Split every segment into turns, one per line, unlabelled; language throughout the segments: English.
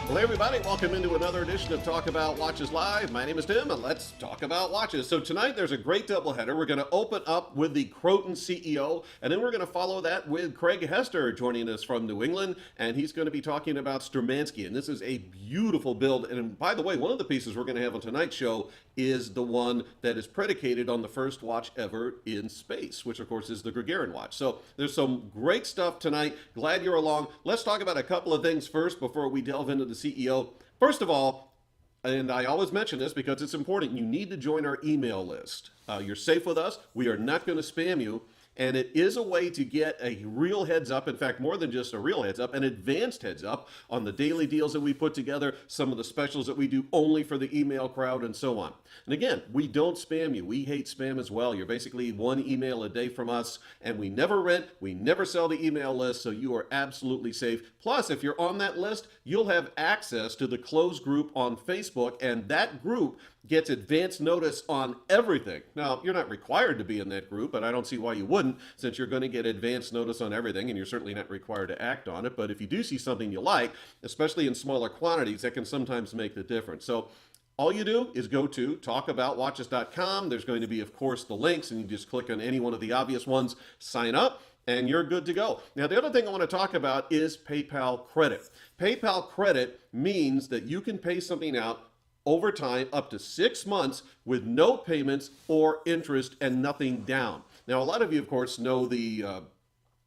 Well, hey everybody, welcome into another edition of Talk About Watches Live. My name is Tim, and let's talk about watches. So tonight there's a great doubleheader. We're going to open up with the Croton CEO, and then we're going to follow that with Craig Hester joining us from New England, and he's going to be talking about Sturmanskie. And this is a beautiful build. And by the way, one of the pieces we're going to have on tonight's show is the one that is predicated on the first watch ever in space, which of course is the Gagarin watch. So there's some great stuff tonight. Glad you're along. Let's talk about a couple of things first before we delve into the CEO. First of all, and I always mention this because it's important, you need to join our email list. You're safe with us. We are not going to spam you. And it is a way to get a real heads up, in fact, more than just a real heads up, an advanced heads up on the daily deals that we put together, some of the specials that we do only for the email crowd, and so on. And again, we don't spam you. We hate spam as well. You're basically one email a day from us, and we never rent, we never sell the email list, so you are absolutely safe. Plus, if you're on that list, you'll have access to the closed group on Facebook, and that group gets advance notice on everything. Now, you're not required to be in that group, but I don't see why you wouldn't, since you're going to get advance notice on everything, and you're certainly not required to act on it. But if you do see something you like, especially in smaller quantities, that can sometimes make the difference. So all you do is go to talkaboutwatches.com. There's going to be, of course, the links, and you just click on any one of the obvious ones, sign up, and you're good to go. Now, the other thing I want to talk about is PayPal credit. PayPal credit means that you can pay something out over time up to 6 months with no payments or interest and nothing down. Now, a lot of you, of course, know the,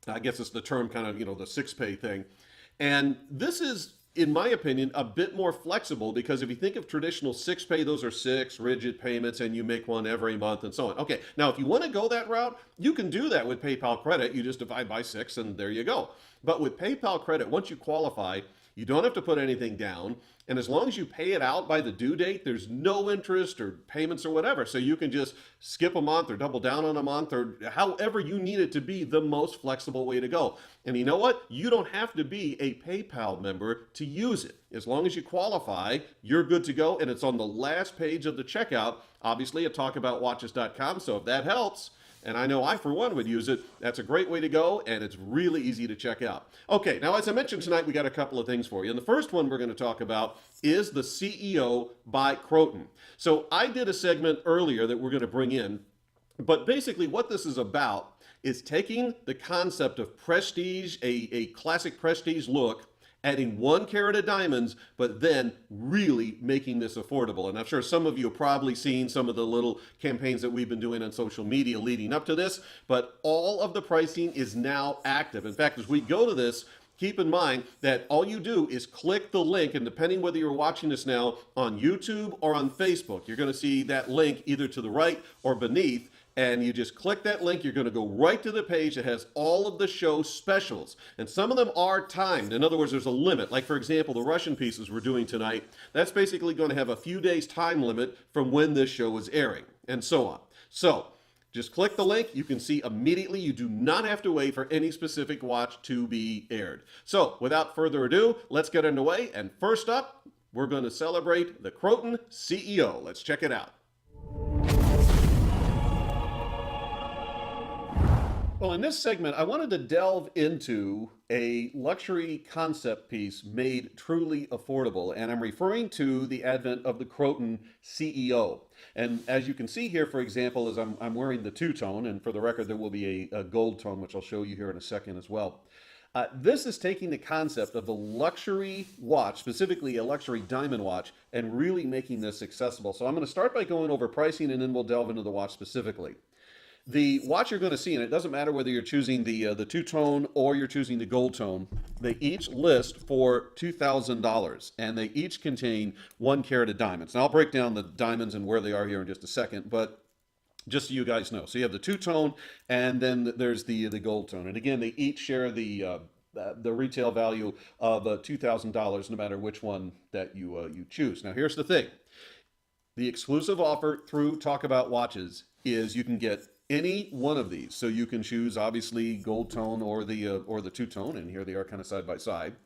I guess it's the term kind of, the 6-pay thing. And this is, in my opinion, a bit more flexible because if you think of traditional 6-pay, those are 6 rigid payments and you make one every month and so on. Okay, now if you want to go that route, you can do that with PayPal credit. You just divide by 6 and there you go. But with PayPal credit, once you qualify, you don't have to put anything down. And as long as you pay it out by the due date, there's no interest or payments or whatever. So you can just skip a month or double down on a month or however you need it to be the most flexible way to go. And you know what? You don't have to be a PayPal member to use it. As long as you qualify, you're good to go. And it's on the last page of the checkout, obviously at talkaboutwatches.com. So if that helps, and I know I, for one, would use it. That's a great way to go, and it's really easy to check out. Okay, now as I mentioned tonight, we got a couple of things for you. And the first one we're going to talk about is the CEO by Croton. So I did a segment earlier that we're going to bring in, but basically what this is about is taking the concept of prestige, a classic prestige look, adding 1 carat of diamonds, but then really making this affordable. And I'm sure some of you have probably seen some of the little campaigns that we've been doing on social media leading up to this, but all of the pricing is now active. In fact, as we go to this, keep in mind that all you do is click the link, and depending whether you're watching this now on YouTube or on Facebook, you're going to see that link either to the right or beneath. And you just click that link, you're going to go right to the page that has all of the show specials. And some of them are timed. In other words, there's a limit. Like, for example, the Russian pieces we're doing tonight, that's basically going to have a few days time limit from when this show is airing, and so on. So just click the link. You can see immediately. You do not have to wait for any specific watch to be aired. So without further ado, let's get underway. And first up, we're going to celebrate the Croton CEO. Let's check it out. Well, in this segment, I wanted to delve into a luxury concept piece made truly affordable, and I'm referring to the advent of the Croton CEO. And as you can see here, for example, as I'm wearing the two-tone, and for the record, there will be a gold tone, which I'll show you here in a second as well. This is taking the concept of the luxury watch, specifically a luxury diamond watch, and really making this accessible. So I'm going to start by going over pricing, and then we'll delve into the watch specifically. The watch you're going to see, and it doesn't matter whether you're choosing the two-tone or you're choosing the gold tone, they each list for $2,000, and they each contain 1 carat of diamonds. Now, I'll break down the diamonds and where they are here in just a second, but just so you guys know. So you have the two-tone, and then there's the gold tone. And again, they each share the retail value of $2,000, no matter which one that you choose. Now, here's the thing. The exclusive offer through Talk About Watches is you can get any one of these. So you can choose, obviously, gold tone or the two-tone, and here they are kind of side by side.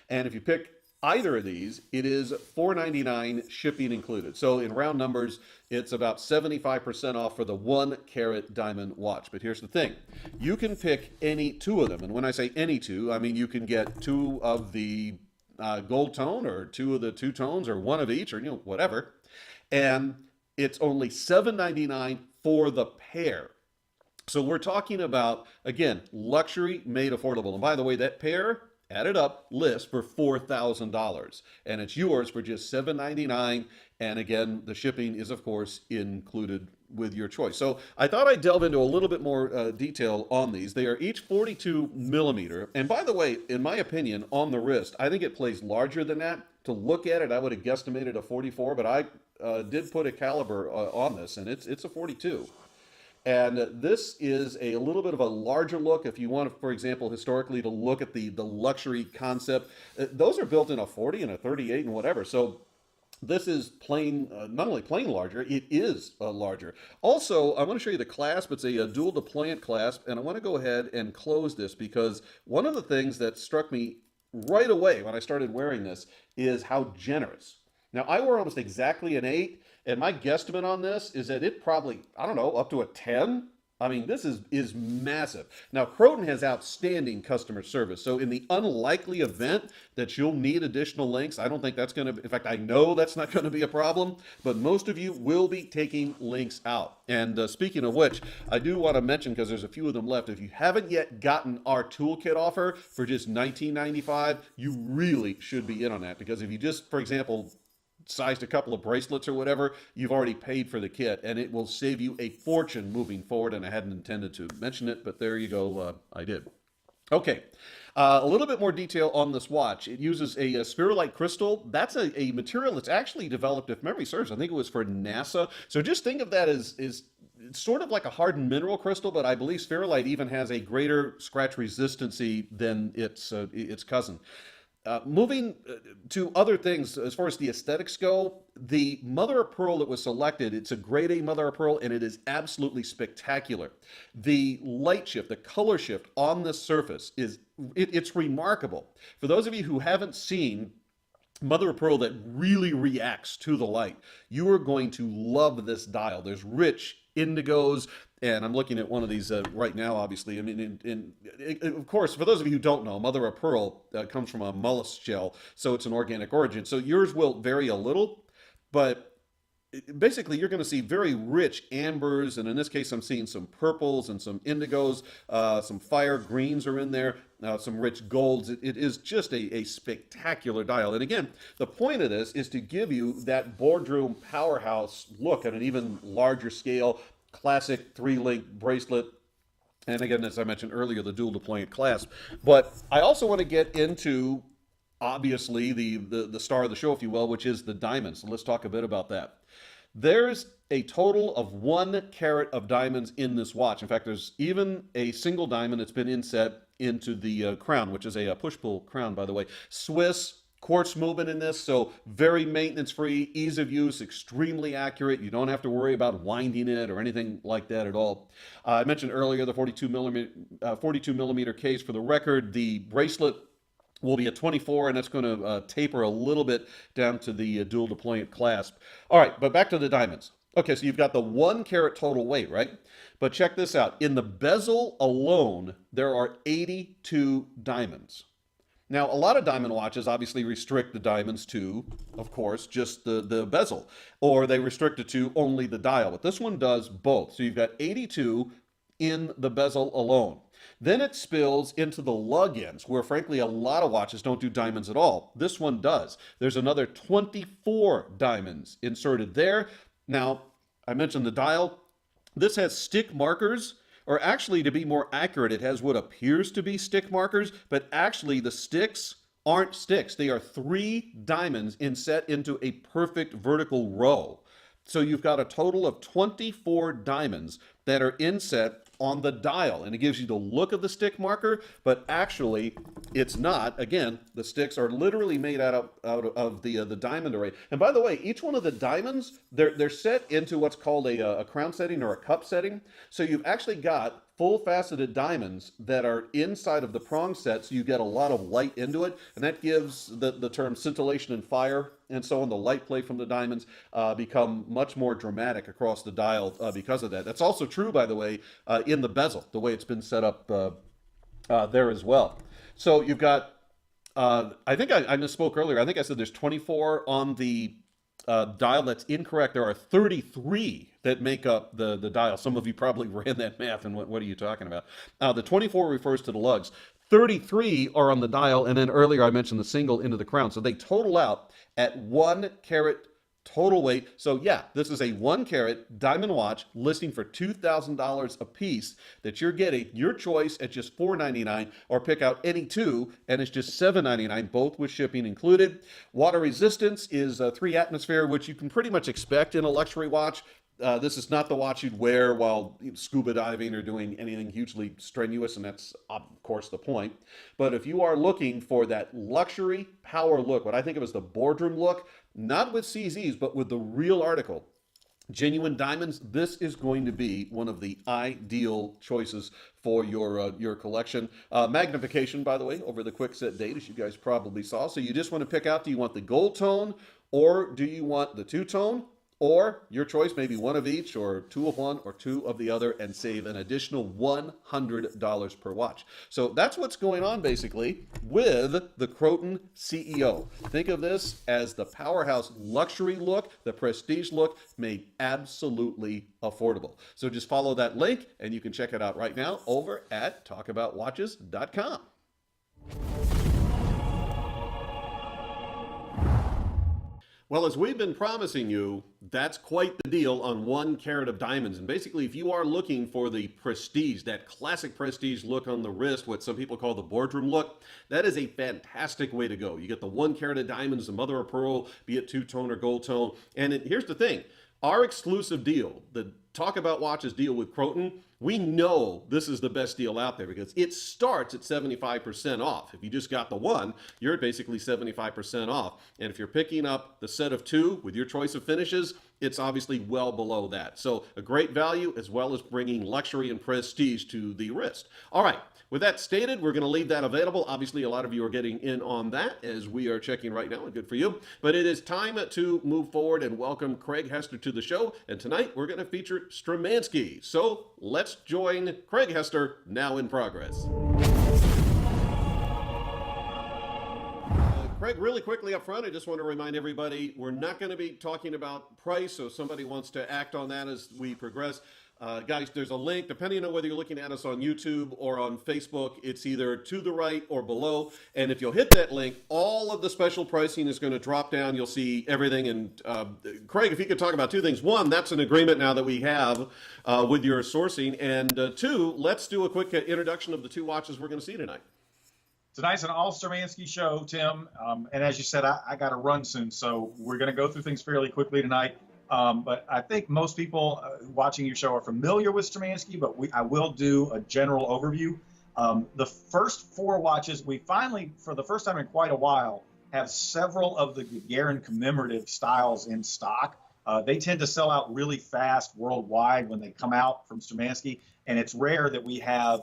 And if you pick either of these, it is $4.99 shipping included. So in round numbers, it's about 75% off for the 1 carat diamond watch. But here's the thing. You can pick any 2 of them. And when I say any 2, I mean you can get 2 of the gold tone or two of the two tones or one of each or whatever. And it's only $7.99 for the pair. So we're talking about, again, luxury made affordable. And by the way, that pair added up lists for $4,000 and it's yours for just $7.99. And again, the shipping is of course included with your choice. So I thought I'd delve into a little bit more detail on these. They are each 42 millimeter. And by the way, in my opinion, on the wrist, I think it plays larger than that. To look at it, I would have guesstimated a 44, but I did put a caliber on this, and it's a 42. And this is a little bit of a larger look. If you want, for example, historically to look at the luxury concept, those are built in a 40 and a 38 and whatever. So this is plain, not only plain larger, it is larger. Also, I want to show you the clasp. It's a dual deployant clasp, and I want to go ahead and close this because one of the things that struck me right away when I started wearing this is how generous. Now, I wear almost exactly an 8, and my guesstimate on this is that it probably, I don't know, up to a 10. I mean, this is massive. Now, Croton has outstanding customer service. So in the unlikely event that you'll need additional links, I don't think that's going to, in fact, I know that's not going to be a problem, but most of you will be taking links out. And speaking of which, I do want to mention, because there's a few of them left, if you haven't yet gotten our toolkit offer for just $19.95, you really should be in on that. Because if you just, for example, sized a couple of bracelets or whatever, you've already paid for the kit, and it will save you a fortune moving forward. And I hadn't intended to mention it, but there you go, I did. Okay, a little bit more detail on this watch. It uses a spherulite crystal. That's a material that's actually developed, if memory serves, I think it was for NASA. So just think of that as it's sort of like a hardened mineral crystal, but I believe spherulite even has a greater scratch resistancy than its cousin. Moving to other things, as far as the aesthetics go, the mother of pearl that was selected, it's a grade A mother of pearl, and it is absolutely spectacular. The light shift, the color shift on this surface it's remarkable. For those of you who haven't seen mother of pearl that really reacts to the light, you are going to love this dial. There's rich indigos, and I'm looking at one of these right now, obviously. I mean, of course, for those of you who don't know, mother of pearl comes from a mollusk shell, so it's an organic origin. So yours will vary a little, but basically you're going to see very rich ambers, and in this case I'm seeing some purples and some indigos, some fire greens are in there, some rich golds. It is just a spectacular dial. And again, the point of this is to give you that boardroom powerhouse look at an even larger scale. Classic 3-link bracelet, and again, as I mentioned earlier, the dual deployant clasp. But I also want to get into, obviously, the star of the show, if you will, which is the diamonds. So let's talk a bit about that. There's a total of 1 carat of diamonds in this watch. In fact, there's even a single diamond that's been inset into the crown, which is a push-pull crown, by the way. Swiss quartz movement in this, so very maintenance-free, ease of use, extremely accurate. You don't have to worry about winding it or anything like that at all. I mentioned earlier the 42 millimeter case. For the record, the bracelet will be a 24, and that's going to taper a little bit down to the dual deployant clasp. All right, but back to the diamonds. Okay, so you've got the 1 carat total weight, right? But check this out. In the bezel alone, there are 82 diamonds. Now, a lot of diamond watches obviously restrict the diamonds to, of course, just the bezel, or they restrict it to only the dial, but this one does both. So you've got 82 in the bezel alone. Then it spills into the lug ends, where frankly a lot of watches don't do diamonds at all. This one does. There's another 24 diamonds inserted there. Now, I mentioned the dial. This has stick markers. Or actually, to be more accurate, it has what appears to be stick markers, but actually the sticks aren't sticks. They are 3 diamonds inset into a perfect vertical row. So you've got a total of 24 diamonds that are inset on the dial, and it gives you the look of the stick marker, but actually it's not. Again, the sticks are literally made out of the diamond array. And by the way, each one of the diamonds, they're set into what's called a crown setting or a cup setting. So you've actually got full faceted diamonds that are inside of the prong set, so you get a lot of light into it, and that gives the term scintillation and fire and so on, the light play from the diamonds, become much more dramatic across the dial because of that. That's also true, by the way, in the bezel, the way it's been set up there as well. So you've got I think I misspoke earlier. I think I said there's 24 on the dial. That's incorrect. There are 33 that make up the dial. Some of you probably ran that math, and what are you talking about? The 24 refers to the lugs. 33 are on the dial, and then earlier I mentioned the single into the crown. So they total out at 1 carat total weight. So yeah, this is a 1 carat diamond watch listing for $2,000 a piece that you're getting your choice at just $499, or pick out any two and it's just $799, both with shipping included. Water resistance is 3 atmosphere, which you can pretty much expect in a luxury watch. This is not the watch you'd wear while scuba diving or doing anything hugely strenuous, and that's, of course, the point. But if you are looking for that luxury power look, what I think of as the boardroom look, not with CZs, but with the real article, genuine diamonds, this is going to be one of the ideal choices for your collection. Magnification, by the way, over the quick set date, as you guys probably saw. So you just want to pick out, do you want the gold tone, or do you want the two-tone? Or your choice, maybe one of each, or two of one, or two of the other, and save an additional $100 per watch. So that's what's going on, basically, with the Croton CEO. Think of this as the powerhouse luxury look, the prestige look, made absolutely affordable. So just follow that link, and you can check it out right now over at talkaboutwatches.com. Well, as we've been promising you, that's quite the deal on 1 carat of diamonds. And basically, if you are looking for the prestige, that classic prestige look on the wrist, what some people call the boardroom look, that is a fantastic way to go. You get the 1 carat of diamonds, the mother of pearl, be it two-tone or gold tone. And here's the thing. Our exclusive deal, the Talk About Watches deal with Croton, we know this is the best deal out there because it starts at 75% off. If you just got the one, you're at basically 75% off. And if you're picking up the set of 2 with your choice of finishes, it's obviously well below that. So a great value, as well as bringing luxury and prestige to the wrist. All right. With that stated, we're going to leave that available. Obviously, a lot of you are getting in on that as we are checking right now, and good for you. But it is time to move forward and welcome Craig Hester to the show. And tonight, we're going to feature Sturmanskie. So let's join Craig Hester, now in progress. Craig, really quickly up front, I just want to remind everybody, we're not going to be talking about price, so if somebody wants to act on that as we progress. Guys, there's a link, depending on whether you're looking at us on YouTube or on Facebook, it's either to the right or below. And if you'll hit that link, all of the special pricing is going to drop down. You'll see everything. And Craig, if you could talk about 2 things. 1, that's an agreement now that we have with your sourcing. And 2, let's do a quick introduction of the 2 watches we're going to see tonight.
Tonight's an all Sturmanskie show, Tim. And as you said, I got to run soon. So we're going to go through things fairly quickly tonight. But I think most people watching your show are familiar with Sturmanskie, but I will do a general overview. The first 4 watches, we finally, for the first time in quite a while, have several of the Gagarin commemorative styles in stock. They tend to sell out really fast worldwide when they come out from Sturmanskie, and it's rare that we have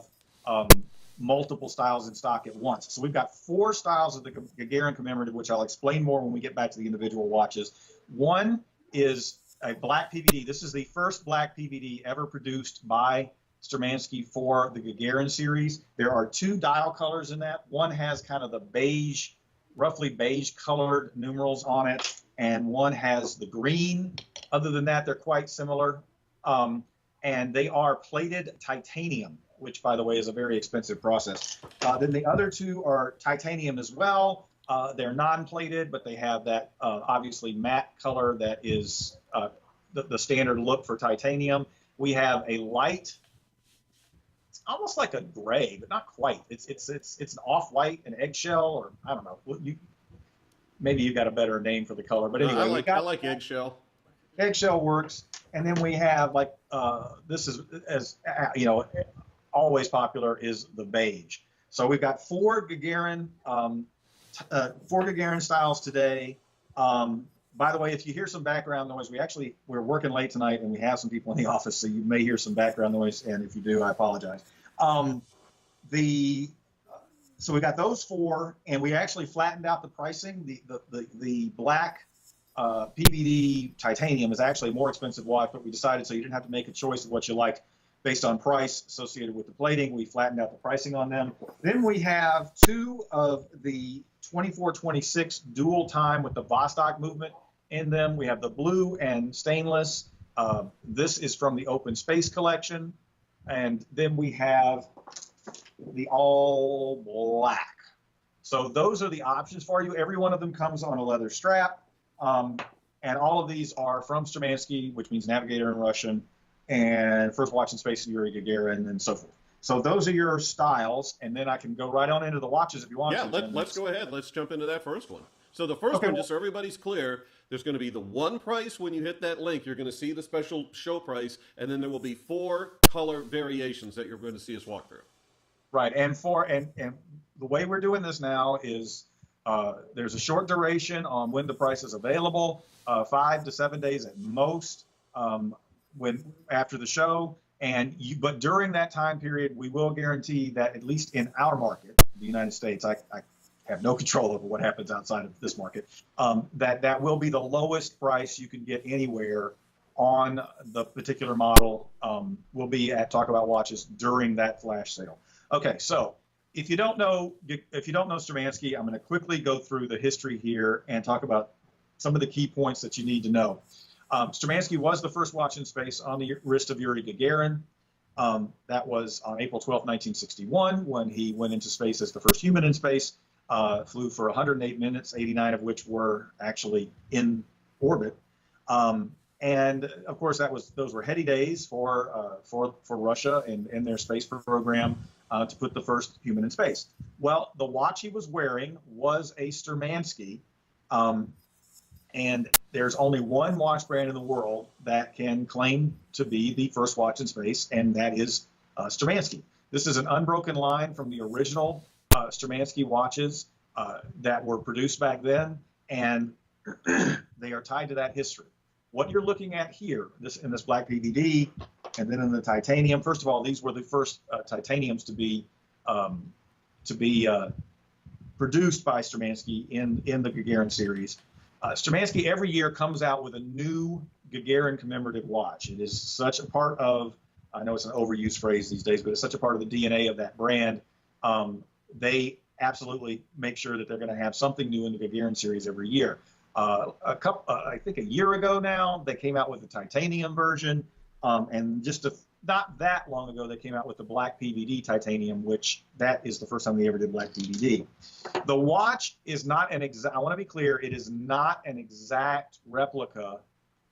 multiple styles in stock at once. So we've got 4 styles of the Gagarin commemorative, which I'll explain more when we get back to the individual watches. One is a black PVD. This is the first black PVD ever produced by Sturmanskie for the Gagarin series. There are 2 dial colors in that. One has kind of the beige, roughly beige colored numerals on it, and one has the green. Other than that, they're quite similar. And they are plated titanium, which, by the way, is a very expensive process. Then the other 2 are titanium as well. They're non-plated, but they have that obviously matte color that is the standard look for titanium. We have a light, it's almost like a gray, but not quite. It's an off-white, an eggshell, or I don't know. Maybe you got a better name for the color, but anyway.
I like eggshell.
Eggshell works, and then we have this is, as you know, always popular is the beige. So we've got 4 Gagarin. 4 Gagarin styles today. By the way, if you hear some background noise, we're working late tonight and we have some people in the office, so you may hear some background noise, and if you do, I apologize. So we got those 4, and we actually flattened out the pricing. The black PVD titanium is actually a more expensive watch, but we decided so you didn't have to make a choice of what you liked based on price associated with the plating. We flattened out the pricing on them. Then we have 2 of the 2426 dual time with the Vostok movement in them. We have the blue and stainless. This is from the Open Space collection. And then we have the all black. So those are the options for you. Every one of them comes on a leather strap. And all of these are from Sturmanskie, which means navigator in Russian, and First Watch in Space, Yuri Gagarin, and so forth. So those are your styles, and then I can go right on into the watches if you want to.
Yeah, let's go ahead. Let's jump into that first one. So the first one, just so everybody's clear, there's going to be the one price when you hit that link. You're going to see the special show price, and then there will be 4 color variations that you're going to see us walk through.
Right, and the way we're doing this now is there's a short duration on when the price is available, 5 to 7 days at most after the show. But during that time period, we will guarantee that, at least in our market, the United States, I have no control over what happens outside of this market, that will be the lowest price you can get anywhere on the particular model. Will be at Talk About Watches during that flash sale. Okay, so if you don't know Sturmanskie, I'm going to quickly go through the history here and talk about some of the key points that you need to know. Sturmanskie was the first watch in space on the wrist of Yuri Gagarin. That was on April 12, 1961, when he went into space as the first human in space. Flew for 108 minutes, 89 of which were actually in orbit. And of course, those were heady days for Russia and their space program to put the first human in space. Well, the watch he was wearing was a Sturmanskie. And there's only one watch brand in the world that can claim to be the first watch in space, and that is Sturmanskie. This is an unbroken line from the original Sturmanskie watches that were produced back then, and they are tied to that history. What you're looking at here, in this black PVD, and then in the titanium. First of all, these were the first titaniums to be produced by Sturmanskie in the Gagarin series. Sturmanskie every year comes out with a new Gagarin commemorative watch. It is such a part of, I know it's an overused phrase these days, but it's such a part of the DNA of that brand. They absolutely make sure that they're going to have something new in the Gagarin series every year. I think a year ago now, they came out with the titanium version, and not that long ago, they came out with the black PVD titanium, which that is the first time they ever did black PVD. The watch is not I want to be clear, it is not an exact replica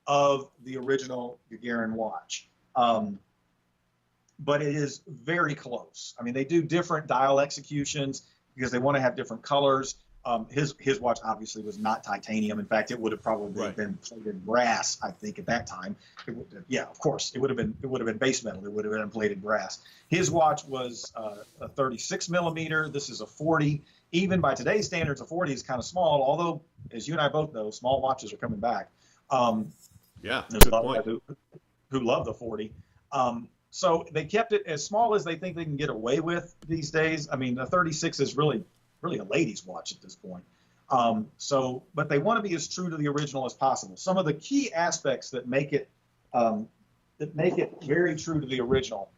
of the original Gagarin watch, but it is very close. I mean, they do different dial executions because they want to have different colors. His watch obviously was not titanium. In fact, it would have probably been plated brass, I think, at that time. Yeah, of course, it would have been base metal. It would have been plated brass. His watch was a 36 millimeter. This is a 40. Even by today's standards, a 40 is kind of small. Although, as you and I both know, small watches are coming back.
Yeah,
there's a lot of guys who love the 40. So they kept it as small as they think they can get away with these days. I mean, the 36 is really a ladies' watch at this point. But they want to be as true to the original as possible. Some of the key aspects that make it very true to the original.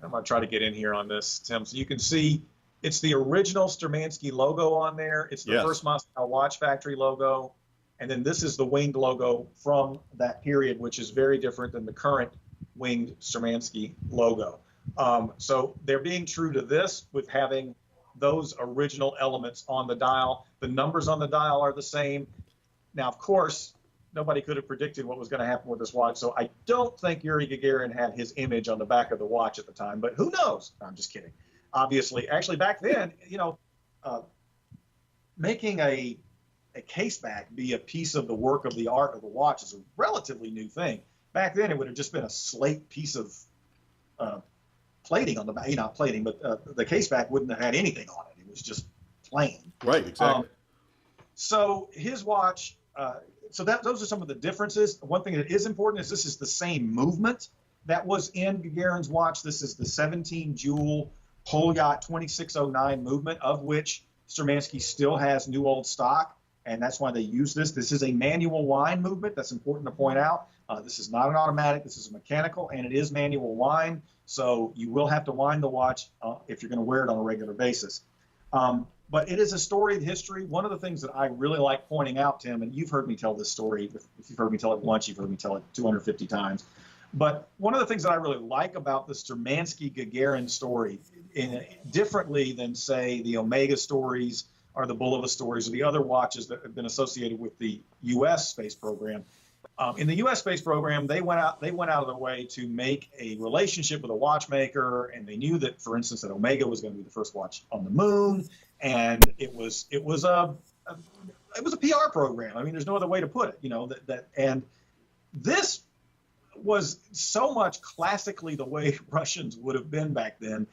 I'm going to try to get in here on this, Tim, so you can see it's the original Sturmanskie logo on there. It's the first Moscow Watch Factory logo. And then this is the winged logo from that period, which is very different than the current winged Sturmanskie logo. So they're being true to this with having those original elements on the dial. The numbers on the dial are the same. Now, of course, nobody could have predicted what was going to happen with this watch, so I don't think Yuri Gagarin had his image on the back of the watch at the time, but who knows? I'm just kidding. Obviously, actually, back then, making a case back be a piece of the work of the art of the watch is a relatively new thing. Back then, it would have just been a slate piece of plating on the back, not plating, but the case back wouldn't have had anything on it. It was just plain.
Right, exactly.
So his watch, those are some of the differences. One thing that is important is this is the same movement that was in Gagarin's watch. This is the 17 jewel Polyot 2609 movement, of which Sturmanskie still has new old stock, and that's why they use this. This is a manual wind movement. That's important to point out. This is not an automatic. This is a mechanical, and it is manual wind. So you will have to wind the watch if you're going to wear it on a regular basis. But it is a storied history. One of the things that I really like pointing out, Tim, and you've heard me tell this story. If you've heard me tell it once, you've heard me tell it 250 times. But one of the things that I really like about the Sturmanskie Gagarin story, differently than, say, the Omega stories or the Bulova stories or the other watches that have been associated with the U.S. space program. In the U.S. space program, they went out of their way to make a relationship with a watchmaker, and they knew that, for instance, that Omega was going to be the first watch on the moon, and it was a PR program. I mean, there's no other way to put it. And this was so much classically the way Russians would have been back then.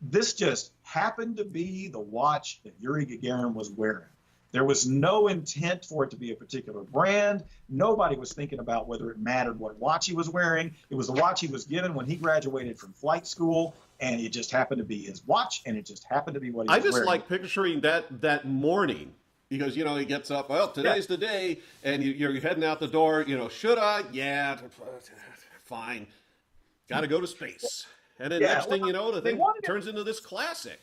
This just happened to be the watch that Yuri Gagarin was wearing. There was no intent for it to be a particular brand. Nobody was thinking about whether it mattered what watch he was wearing. It was the watch he was given when he graduated from flight school, and it just happened to be his watch, and it just happened to be what he was wearing.
I just like picturing that morning, because, he gets up, well, today's the day, and you're heading out the door, should I? Yeah, fine. Got to go to space. And then next thing you know, the thing turns into this classic.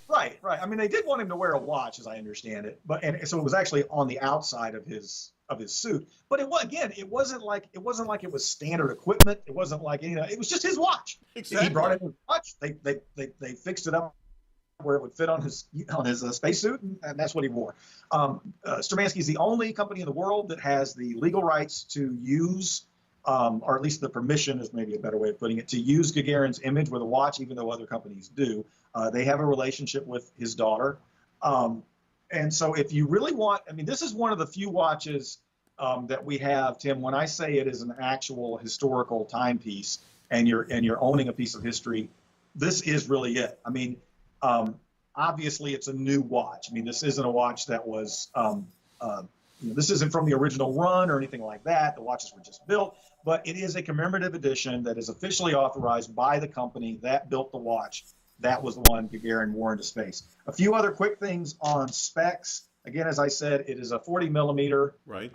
Right. I mean, they did want him to wear a watch, as I understand it, so it was actually on the outside of his suit. But it wasn't like it was standard equipment. It wasn't like it was just his watch.
Exactly.
He brought in his watch. They fixed it up where it would fit on his spacesuit, and that's what he wore. Sturmanskie is the only company in the world that has the legal rights to use, or at least the permission is maybe a better way of putting it, to use Gagarin's image with a watch, even though other companies do. They have a relationship with his daughter. And so if you really want, this is one of the few watches that we have, Tim. When I say it is an actual historical timepiece and you're owning a piece of history, this is really it. Obviously it's a new watch. This isn't a watch that was, this isn't from the original run or anything like that. The watches were just built, but it is a commemorative edition that is officially authorized by the company that built the watch. That was the one Gagarin wore into space. A few other quick things on specs. Again, as I said, it is a 40 millimeter.
Right.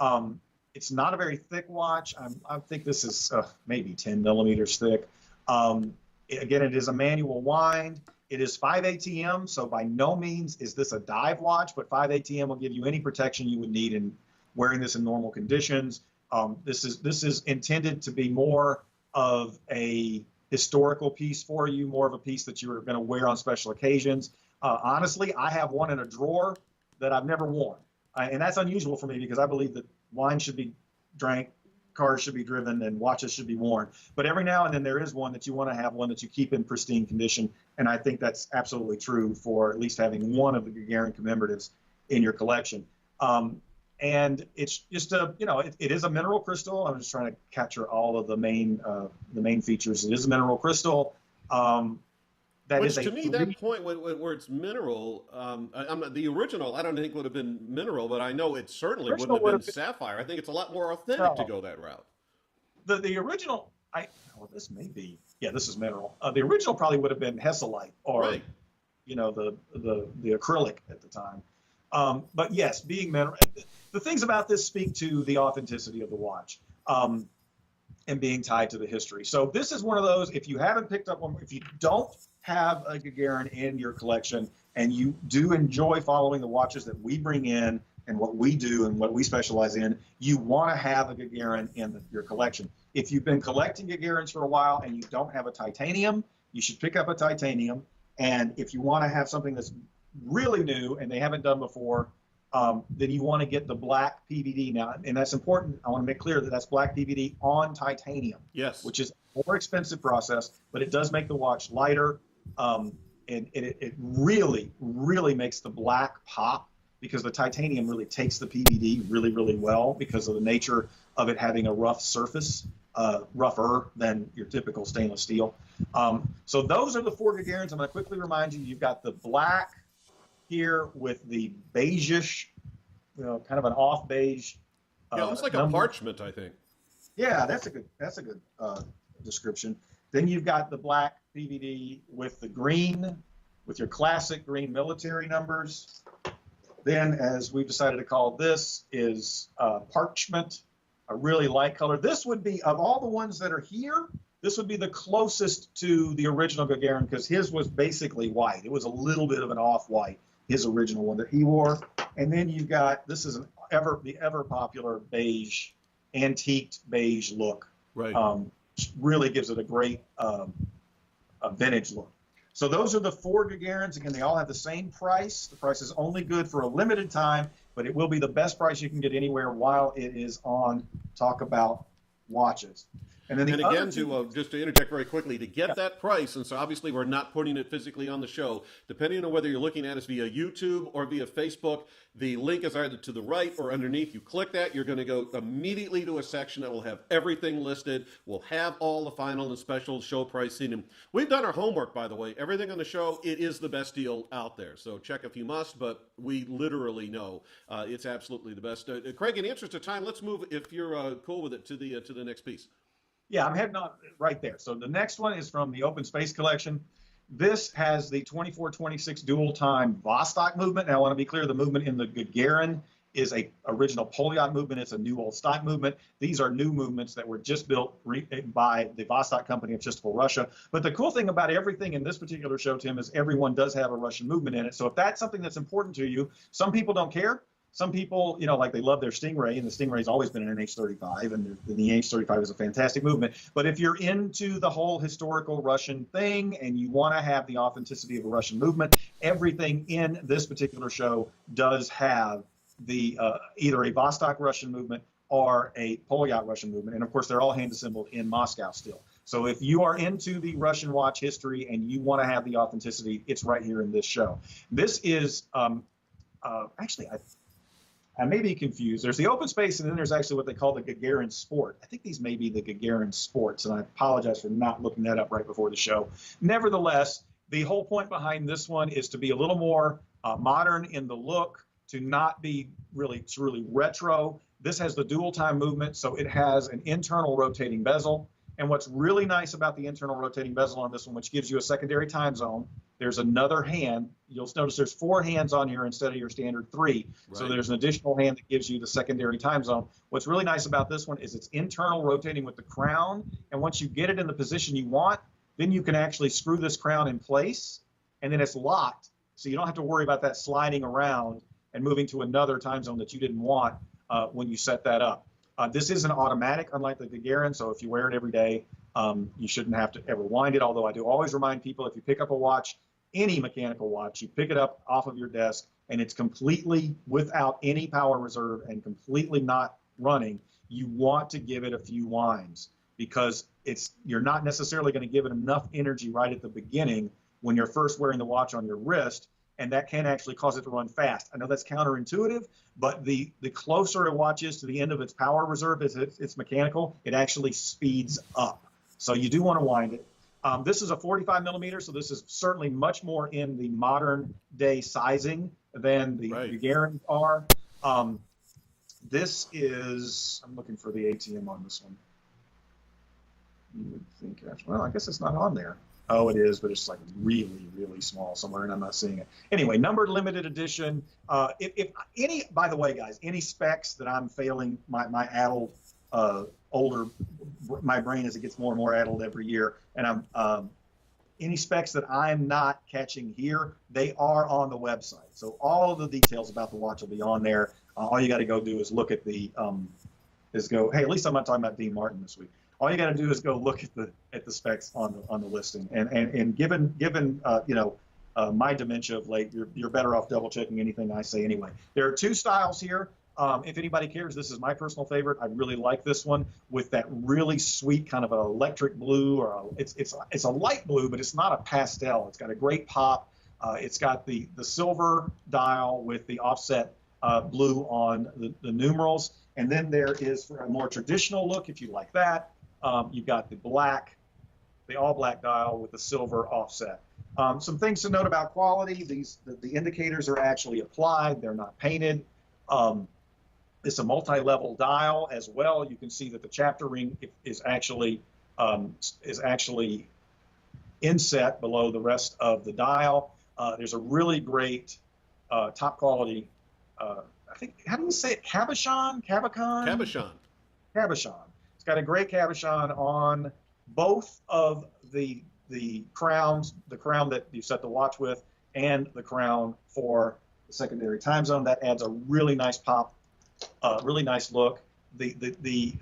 It's not a very thick watch. I think this is maybe 10 millimeters thick. Again, it is a manual wind. It is 5 ATM, so by no means is this a dive watch, but 5 ATM will give you any protection you would need in wearing this in normal conditions. This is intended to be more of a historical piece for you, more of a piece that you're going to wear on special occasions. Honestly, I have one in a drawer that I've never worn. And that's unusual for me because I believe that wine should be drank, cars should be driven, and watches should be worn. But every now and then there is one that you want to have, one that you keep in pristine condition. And I think that's absolutely true for at least having one of the Gagarin commemoratives in your collection. And it's just it is a mineral crystal. I'm just trying to capture all of the main features. It is a mineral crystal.
Which to me, that point where it's mineral, the original I don't think would have been mineral, but I know it certainly wouldn't have been sapphire. I think it's a lot more authentic to go that route.
The original, this may be, this is mineral. The original probably would have been Hesselite or,
right.
The acrylic at the time. But yes, being mineral. The things about this speak to the authenticity of the watch and being tied to the history. So this is one of those, if you haven't picked up one, if you don't have a Gagarin in your collection and you do enjoy following the watches that we bring in and what we do and what we specialize in, you want to have a Gagarin in your collection. If you've been collecting Gagarins for a while and you don't have a titanium, you should pick up a titanium. And if you want to have something that's really new and they haven't done before, then you want to get the black PVD now. And that's important. I want to make clear that that's black PVD on titanium.
Yes.
Which is a more expensive process, but it does make the watch lighter. And it really, really makes the black pop because the titanium really takes the PVD really, really well because of the nature of it having a rough surface, rougher than your typical stainless steel. So those are the four Gagarins. I'm going to quickly remind you, you've got the black here with the beigeish, kind of an off beige.
It looks like a parchment, I think.
Yeah, that's a good description. Then you've got the black PVD with the green, with your classic green military numbers. Then, as we've decided to call this, is parchment, a really light color. This would be, of all the ones that are here, this would be the closest to the original Gagarin because his was basically white. It was a little bit of an off-white. his original one that he wore. And then you've got, this is the ever popular beige, antiqued beige look.
Right.
Really gives it a great a vintage look. So those are the 4 Gagarins. Again, they all have the same price. The price is only good for a limited time, but it will be the best price you can get anywhere while it is on Talk About Watches. And then
again, just to interject very quickly, to get that price, and so obviously we're not putting it physically on the show, depending on whether you're looking at us via YouTube or via Facebook, the link is either to the right or underneath. You click that, you're going to go immediately to a section that will have everything listed. We'll have all the final and special show pricing. And we've done our homework, by the way. Everything on the show, it is the best deal out there. So check if you must, but we literally know it's absolutely the best. Craig, in the interest of time, let's move, if you're cool with it, to the next piece.
Yeah, I'm heading on right there. So the next one is from the Open Space Collection. This has the 24-26 dual time Vostok movement. Now, I want to be clear, the movement in the Gagarin is a original Polyot movement. It's a new old stock movement. These are new movements that were just built by the Vostok company of Chistopol, Russia. But the cool thing about everything in this particular show, Tim, is everyone does have a Russian movement in it. So if that's something that's important to you, some people don't care. Some people, like they love their Stingray, and the Stingray's always been an NH-35, and the NH-35 is a fantastic movement. But if you're into the whole historical Russian thing and you want to have the authenticity of a Russian movement, everything in this particular show does have the either a Vostok Russian movement or a Polyot Russian movement. And of course, they're all hand assembled in Moscow still. So if you are into the Russian watch history and you want to have the authenticity, it's right here in this show. This is actually, I may be confused. There's the Open Space, and then there's actually what they call the Gagarin Sport. I think these may be the Gagarin Sports, and I apologize for not looking that up right before the show. Nevertheless, the whole point behind this one is to be a little more modern in the look, to not be really retro. This has the dual time movement, so it has an internal rotating bezel. And what's really nice about the internal rotating bezel on this one, which gives you a secondary time zone, there's another hand. You'll notice there's 4 hands on here instead of your standard 3. Right. So there's an additional hand that gives you the secondary time zone. What's really nice about this one is it's internal rotating with the crown. And once you get it in the position you want, then you can actually screw this crown in place, and then it's locked. So you don't have to worry about that sliding around and moving to another time zone that you didn't want when you set that up. This isn't automatic, unlike the Gagarin, so if you wear it every day, you shouldn't have to ever wind it, although I do always remind people, if you pick up a watch, any mechanical watch, you pick it up off of your desk, and it's completely without any power reserve and completely not running, you want to give it a few winds, because you're not necessarily going to give it enough energy right at the beginning when you're first wearing the watch on your wrist, and that can actually cause it to run fast. I know that's counterintuitive, but the closer a watch is to the end of its power reserve as it's mechanical, it actually speeds up. So you do want to wind it. This is a 45 millimeter, so this is certainly much more in the modern day sizing than the Gagarins are. This is, I'm looking for the ATM on this one. You would think, well, I guess it's not on there. Oh, it is, but it's like really, really small somewhere, and I'm not seeing it. Anyway, numbered limited edition. If any, by the way, guys, any specs that I'm failing, my addled, my brain as it gets more and more addled every year, and any specs that I'm not catching here, they are on the website. So all of the details about the watch will be on there. All you got to go do is look at the, hey, at least I'm not talking about Dean Martin this week. All you got to do is go look at the specs on the listing, and given my dementia of late, you're better off double checking anything I say anyway. There are 2 styles here. If anybody cares, this is my personal favorite. I really like this one with that really sweet kind of an electric blue, or it's a light blue, but it's not a pastel. It's got a great pop. It's got the silver dial with the offset blue on the numerals, and then there is, for a more traditional look, if you like that. You've got the all black dial with the silver offset. Some things to note about quality: the indicators are actually applied; they're not painted. It's a multi-level dial as well. You can see that the chapter ring is actually inset below the rest of the dial. There's a really great top quality. I think, how do you say it? Cabochon. It's got a great cabochon on both of the crowns, the crown that you set the watch with, and the crown for the secondary time zone. That adds a really nice pop, really nice look. The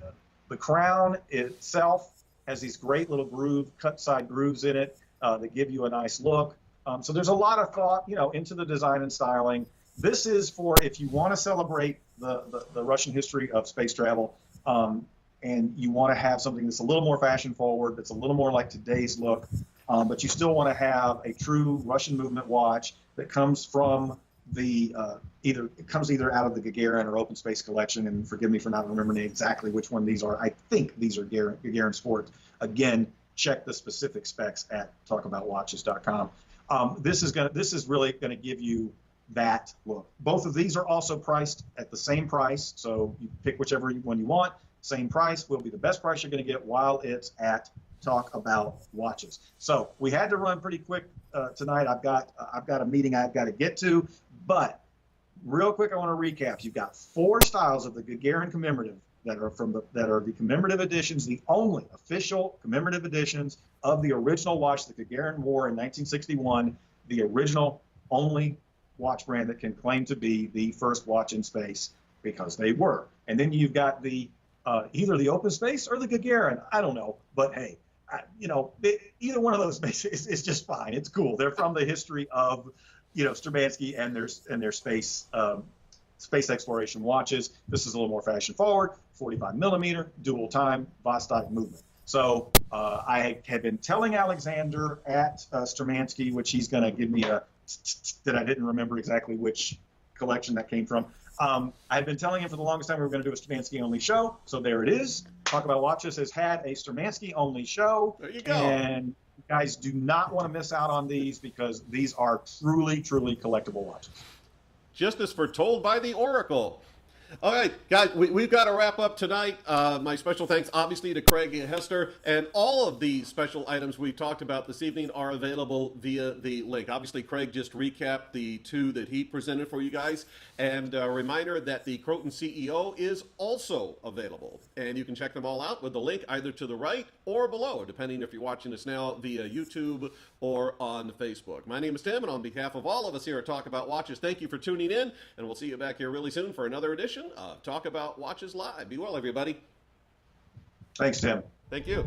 crown itself has these great little cut side grooves in it that give you a nice look. So there's a lot of thought, into the design and styling. This is for if you want to celebrate the Russian history of space travel, and you want to have something that's a little more fashion forward, that's a little more like today's look, but you still want to have a true Russian movement watch that comes from either out of the Gagarin or Open Space collection. And forgive me for not remembering exactly which one these are. I think these are Gagarin Sports. Again, check the specific specs at talkaboutwatches.com. This is really going to give you that look. Both of these are also priced at the same price, so you pick whichever one you want. Same price will be the best price you're going to get while it's at Talk About Watches. So we had to run pretty quick tonight. I've got a meeting I've got to get to, but real quick, I want to recap. You've got 4 styles of the Gagarin commemorative that are the commemorative editions, the only official commemorative editions of the original watch that Gagarin wore in 1961, the original only watch brand that can claim to be the first watch in space, because they were. And then you've got the either the Open Space or the Gagarin. I don't know, but hey, either one of those is just fine. It's cool. They're from the history of Sturmanskie and their space exploration watches. This is a little more fashion forward, 45 millimeter, dual time, Vostok movement. So I had been telling Alexander at Sturmanskie, which he's going to give me that I didn't remember exactly which collection that came from. I had been telling him for the longest time we were going to do a Sturmanskie only show. So there it is. Talk About Watches has had a Sturmanskie only show.
There you go.
And you guys do not want to miss out on these, because these are truly, truly collectible watches.
Just as foretold by the Oracle. All right, guys, we've got to wrap up tonight. My special thanks, obviously, to Craig Hester. And all of the special items we talked about this evening are available via the link. Obviously, Craig just recapped the 2 that he presented for you guys. And a reminder that the Croton CEO is also available. And you can check them all out with the link either to the right or below, depending if you're watching us now via YouTube or on Facebook. My name is Tim, and on behalf of all of us here at Talk About Watches, thank you for tuning in. And we'll see you back here really soon for another edition of Talk About Watches Live. Be well, everybody.
Thanks, Tim.
Thank you.